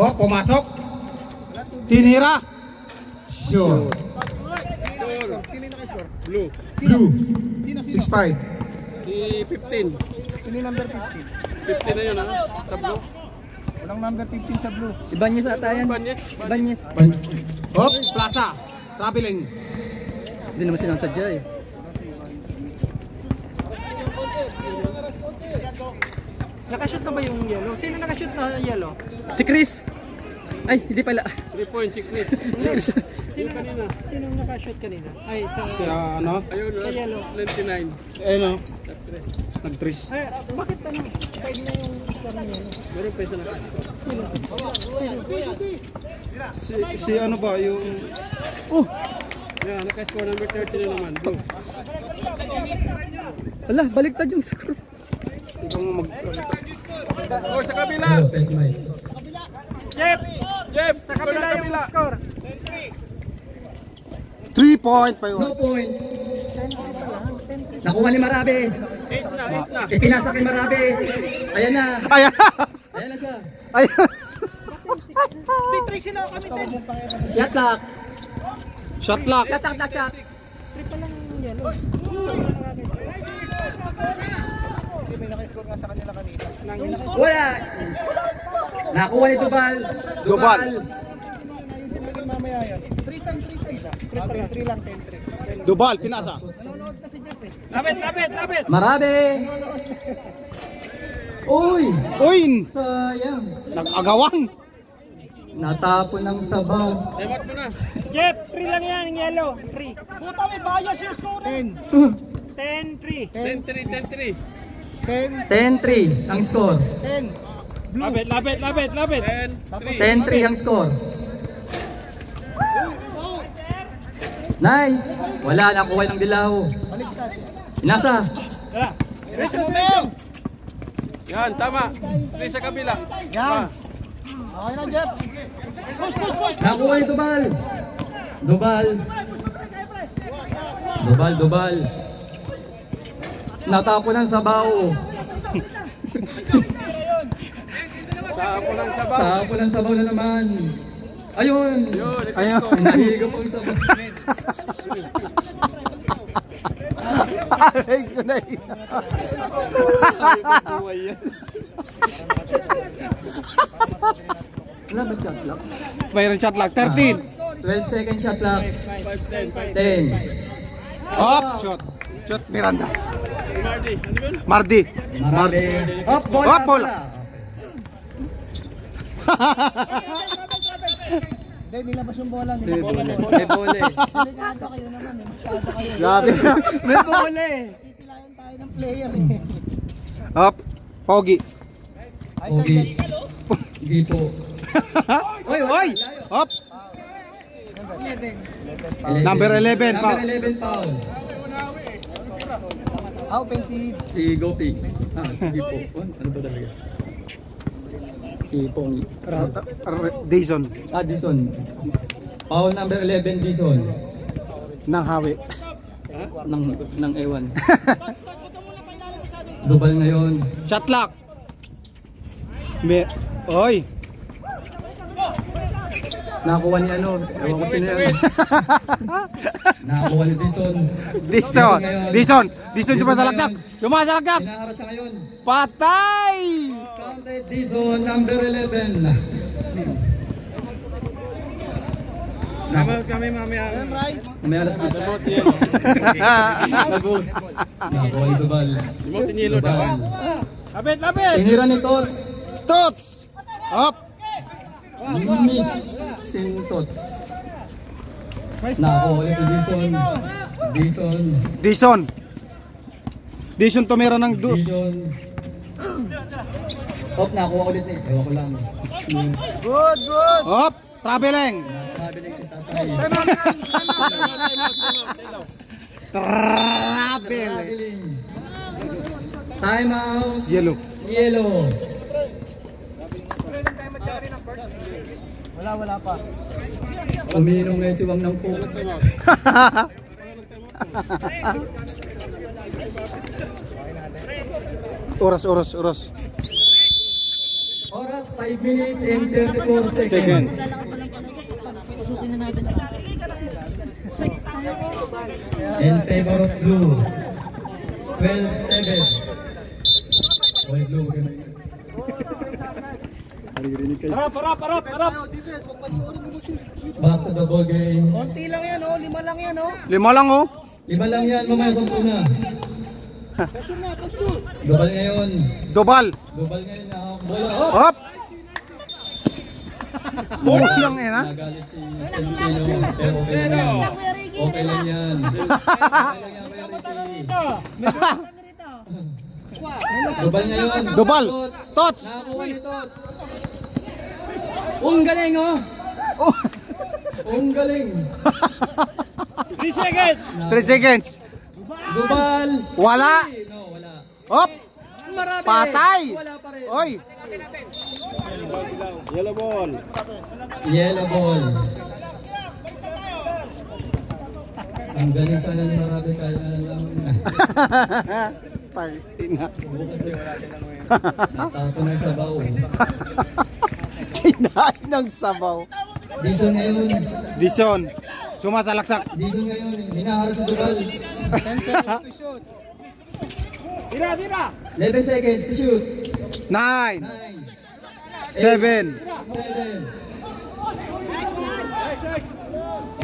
Oh, pumasok. Tinira. Sure. Sino yung naka-score? Blue. Blue. Sino? 6-5. Si 15. Sino yung number 15? 15 na yun ha, sa blue. Walang number 15 sa blue. Ibanyes ata yan. Banyes. Ibanyes. Hop, Plaza. Traveling. Hindi naman sinasadya eh. Nakashoot na ba yung yellow? Sino nakashoot na yellow? Si Chris. Ay, hindi pala. 3 points, 6 minutes. Si Chris. Sino kanina? Sino nakashoot kanina? Ay, sa Ano? Ayun, Sa yellow. 99. Ano? Nag-3. Nag-tris. Ay, bakit ano? Pwede na yung score ng yellow. Meron pa isa na kasi. Si ano ba yung... Oh, Yan, naka-score number 30 na naman. Blue. wala, baliktad yung score. Ikaw mo mag... Oh, sa kabila! Jeff! Jeff! Sa kabila yung score. 3 point pa yun. No point. Nakuha ni Marabe. 8 na, 8 na. Ipinasa kay Marabe. Ayan na. Ayan. Ayan na siya. Ayan. Victory sila kami 10. Shot lock. Shot lock. Shot lock, shot lock. 3 pa lang yung yellow. May naka-score nga sa kanila kanina. Wala. Nakuha ni Dubal. Dubal. Ayusin natin mamaya yan. 3 times 3 lang, 10-3. Dubal, pinasa. Nanonood na si Jeff eh. Lapit! Marabe. Uy. Uy! Sayang. Nag-agawang. Natapon ng sabaw. Lewat mo na. Jeff, 3 lang yan, yung yellow. 3. Puta, may bias yung score. 10. 10-3. 10-3. 10-3 ang score. 10. Lapit! 10-3. 10-3 ang score. Nice. Wala, nakuha ng dilaw. Baliktad. Nasa. Diretso mo, Mel. Yan, tama. 3 sa kabila. Yan. Okay na, Jeff. Nakuha ni Dubal. Dubal. Natapon ng sabaw. Sa ng sabaw. Tapon ng sabaw na naman. Ayun. Yun, Ayun. Nahiga po yung sabaw. Aray ko na yun. Wala ba shot clock? Mayroon shot lock. 13. 12 second shot clock. 5-10. 10. Hop, shot. Shot, Miranda. Mardi. Ano yun? Mardi. Marabe. Hop, bola. Hop, bola. Hindi, nilabas yung bola. May bola eh. Delikado kayo naman eh. Masyado kayo. Grabe. May bola eh. Pipilayan tayo ng player eh. Hop, Pogi. Ay, siya, Pogi. Jeff. Hindi po. Oy, Oy! Hop! 11. Number 11 pa. Number 11 foul. Offensive. Si Gopi. Hindi po. Ano ba talaga? Si Pongi. Dayson. Dison. Foul number 11, Dison. Nang hawi. Ng ewan. Dubal ngayon. Shot lock. Oy! Nakakuha ni ano. Ewan ko sino yan. Nakakuha ni Dison. Dison sumasalagdag. Sumasalagdag. Inaharap siya ngayon. Patay! Counted Dison number 11. Kami mamaya. Yan, right. May alas 10. Nakakuha ni Dubal. Remote in yellow daw. Lapit! Tinira ni Tots. Tots! Hop! Miss sin Tots. Nakakuha ni Dison. Dison tumira ng dos. Dison. Hop, nakakuha ulit ni. Ewan ko lang. Good. Hop! Traveling. Sabi ni si tatay. Traveling. Time out. Yellow. Yellow. Wala pa. Umiinom ngayon si Wang ng Coke. Oras. Oras 5 5 minutes and 34 seconds. Second. In favor of blue. 12-7. Oy, blue. Harap. Back to the ball game. Konti lang yan, oh. 5 lang yan, oh. 5 lang oh. 5 lang yan, mamaya 10 na. Dobal ngayon. Dobal. Dobal ngayon na bola. Hop. Buong lang yan ha. Nagalit si Santino. Pero okay lang yan. Okay lang yan. Okay lang yan, Ricky. Dobal ngayon. Dobal. Tots. Nakakuha ni Tots. Ang galing oh. Oh. Ang galing. 3 seconds. 3 seconds. Dobal. Wala. No, wala. Hop. Marami. Patay. Wala pa rin. Oy. Yellow ball. Yellow ball. Ang galing sana ni Marami kaya lang. Tangina. Natapon ng sabaw. Kinain ng sabaw. Dison ngayon. Dison. Sumasalaksak. Dison ngayon. Hinaharap sa Dobal. 10 seconds to shoot. Tira. 11 seconds to shoot. 9. 9. 7. 7.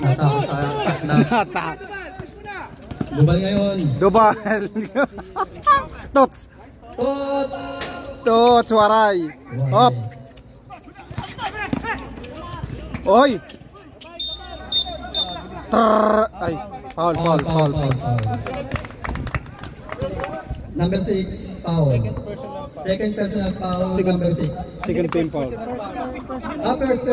Natapos sa na. Nata. Dobal ngayon. Dobal. Tots. Tots. Tots. Waray. Hop. Oy. Trrr. Ay. Foul. Number 6, foul. Second personal foul, number 6. Second team foul. First.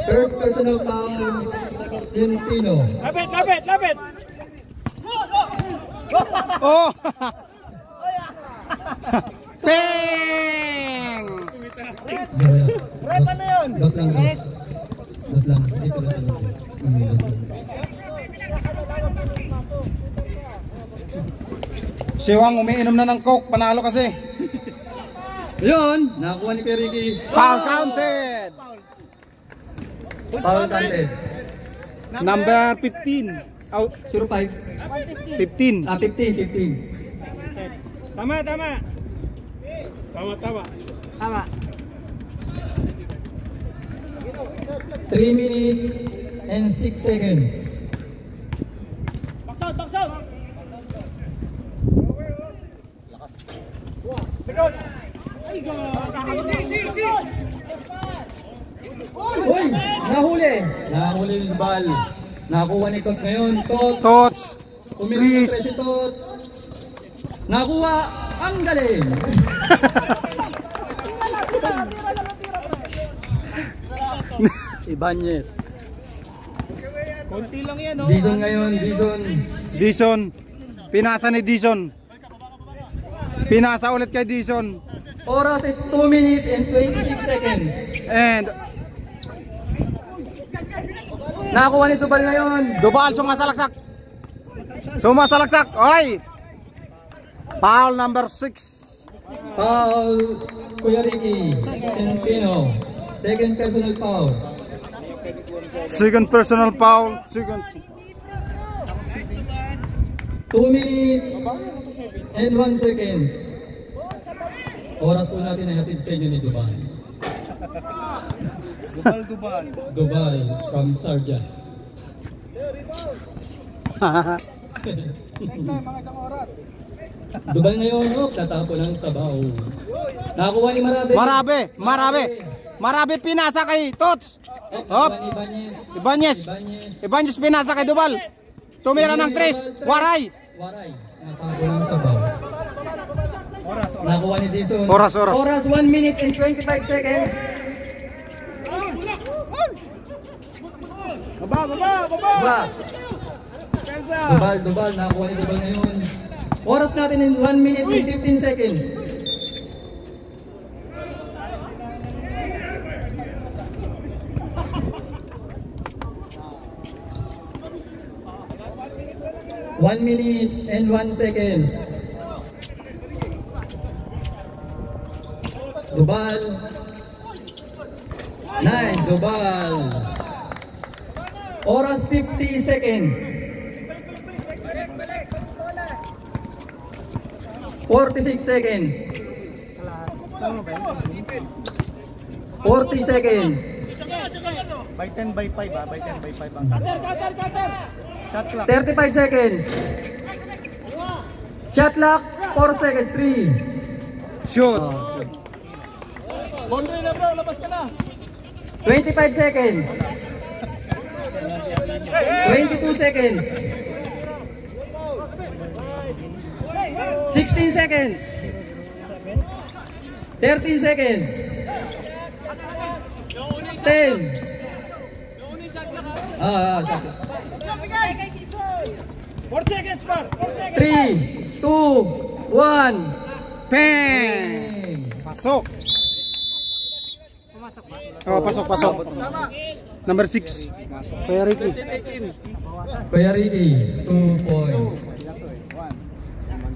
First personal foul, Santino. Lapit. Oh. Peng. Rep na yun. Dos lang. Dito lang. Dos lang. Siwang umiinom na ng coke. Panalo kasi. Yun, nakakuha ni Kuya Ricky. Foul counted. Foul counted. Number 15. Out. 05. 15. 15. Tama. 3 minutes and 6 seconds. Box out. Uy! Nahuli yung ball. Nakakuha ni Tots ngayon. Tots. Umilis Please. si Tots. Nakakuha. Ang galing. Ibanez. Konti lang yan, oh. Dison ngayon. Dison. Pinasa ni Dison. Pinasa ulit kay Dison. Oras is 2 minutes and 26 seconds. And Nakakuha ni Dobal ngayon. Dobal sumasalaksak. Oy. Foul number 6. Foul, Kuya Ricky. Santino. Second personal foul. Second personal foul. 2 minutes and 1 seconds. Oras po natin ay hatid sa inyo ni Dobal. Dobal from Sarja. Dobal ngayon, tatapo ng sabaw. Nakakuha ni Marabe pinasa kay Tots. Hop. Ibanez pinasa kay Dobal. Tumira ng 3. Waray. Natapo ng sabaw. Nakuha ni Dison. Oras. Oras 1 minute and 25 seconds. Baba. Dobal. Nakuha ni Dobal ngayon. Oras natin in 1 minute and 15 seconds. One minute and 1 second. Dubal. 9, Dubal. Oras 50 seconds. 46 seconds. 40 seconds. By 10 by 5 ah. By 10 by 5 ang Cutter. shot clock. 35 seconds. Shot clock. 4 seconds. 3. Shoot. Boundary na bro, labas ka na. 25 seconds. 22 seconds. 16 seconds. 13 seconds. 10. Shot clock. 4 seconds par. 4 seconds. 3, 2, 1. Pen. Pasok. Oh, pasok. Number 6. Kuya Ricky. Kuya Ricky, 2